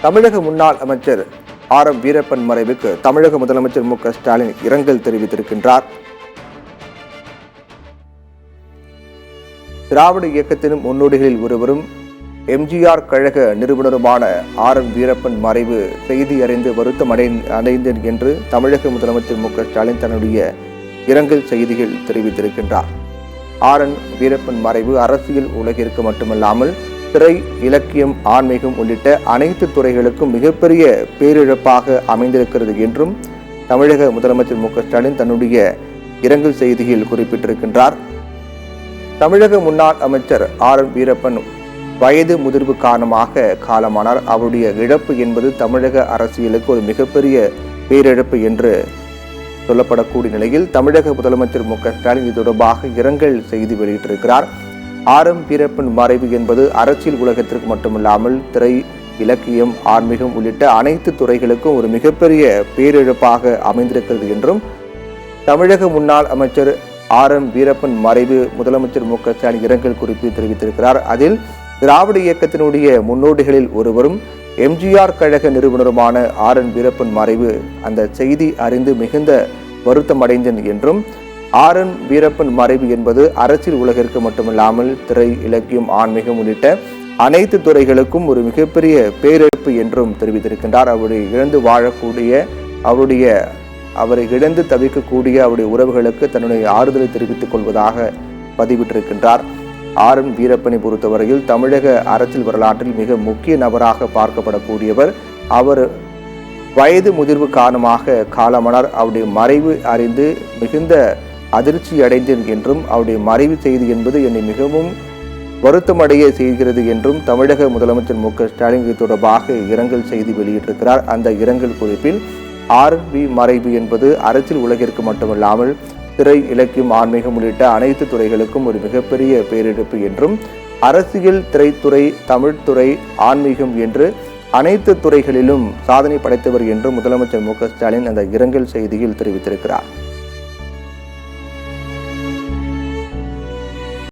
தமிழக முன்னாள் அமைச்சர் வீரப்பன் மறைவுக்கு தமிழக முதலமைச்சர் ஸ்டாலின் இரங்கல் தெரிவித்திருக்கின்றார். திராவிட இயக்கத்தின் முன்னோடிகளில் ஒருவரும் எம்ஜிஆர் கழக நிறுவனருமான வீரப்பன் மறைவு செய்தி அறிந்து வருத்தம் அடைந்தேன் என்று தமிழக முதலமைச்சர் ஸ்டாலின் தன்னுடைய இரங்கல் செய்தியில் தெரிவித்திருக்கின்றார். வீரப்பன் மறைவு அரசியல் உலகிற்கு மட்டுமல்லாமல் திரை, இலக்கியம், ஆன்மீகம் உள்ளிட்ட அனைத்து துறைகளுக்கும் மிகப்பெரிய பேரிழப்பாக அமைந்திருக்கிறது என்றும் தமிழக முதலமைச்சர் ஸ்டாலின் தன்னுடைய இரங்கல் செய்தியில் குறிப்பிட்டிருக்கின்றார். தமிழக முன்னாள் அமைச்சர் வீரப்பன் வயது முதிர்வு காரணமாக காலமானார். அவருடைய இழப்பு என்பது தமிழக அரசியலுக்கு ஒரு மிகப்பெரிய பேரிழப்பு என்று சொல்லப்படக்கூடிய நிலையில் தமிழக முதலமைச்சர் ஸ்டாலின் இது தொடர்பாக இரங்கல் செய்தி வெளியிட்டிருக்கிறார். வீரப்பன் மறைவு என்பது அரசியல் உலகத்திற்கு மட்டுமில்லாமல் திரை, இலக்கியம், ஆன்மீகம் உள்ளிட்ட அனைத்து துறைகளுக்கும் ஒரு மிகப்பெரிய பேரிழப்பாக அமைந்திருக்கிறது என்றும் தமிழக முன்னாள் அமைச்சர் வீரப்பன் மறைவு முதலமைச்சர் ஸ்டாலின் இரங்கல் குறிப்பு தெரிவித்திருக்கிறார். அதில் திராவிட இயக்கத்தினுடைய முன்னோடிகளில் ஒருவரும் எம்ஜிஆர் கழக நிறுவனருமான வீரப்பன் மறைவு அந்த செய்தி அறிந்து மிகுந்த வருத்தம் அடைந்தேன் என்றும் வீரப்பன் மறைவு என்பது அரசியல் உலகிற்கு மட்டுமல்லாமல் திரை, இலக்கியம், ஆன்மீகம் உள்ளிட்ட அனைத்து துறைகளுக்கும் ஒரு மிகப்பெரிய பேரிழப்பு என்றும் தெரிவித்திருக்கின்றார். அவரை இழந்து தவிக்கக்கூடிய அவருடைய உறவுகளுக்கு தன்னுடைய ஆறுதலை தெரிவித்துக் கொள்வதாக பதிவிட்டிருக்கின்றார். வீரப்பனை பொறுத்தவரையில் தமிழக அரசியல் வரலாற்றில் மிக முக்கிய நபராக பார்க்கப்படக்கூடியவர். அவர் வயது முதிர்வு காரணமாக காலமானார். அவருடைய மறைவு அறிந்து மிகுந்த அதிர்ச்சி அடைந்தேன் என்றும் அவருடைய மறைவு செய்தி என்பது என்னை மிகவும் வருத்தமடைய செய்கிறது என்றும் தமிழக முதலமைச்சர் ஸ்டாலின் இது தொடர்பாக இரங்கல் செய்தி வெளியிட்டிருக்கிறார். அந்த இரங்கல் குறிப்பில் மறைவு என்பது அரசியல் உலகிற்கு மட்டுமல்லாமல் திரை, இலக்கியம், ஆன்மீகம் உள்ளிட்ட அனைத்து துறைகளுக்கும் ஒரு மிகப்பெரிய பேரிழப்பு என்றும் அரசியல், திரைத்துறை, தமிழ்துறை, ஆன்மீகம் என்று அனைத்து துறைகளிலும் சாதனை படைத்தவர் என்றும் முதலமைச்சர் ஸ்டாலின் அந்த இரங்கல் செய்தியில் தெரிவித்திருக்கிறார்.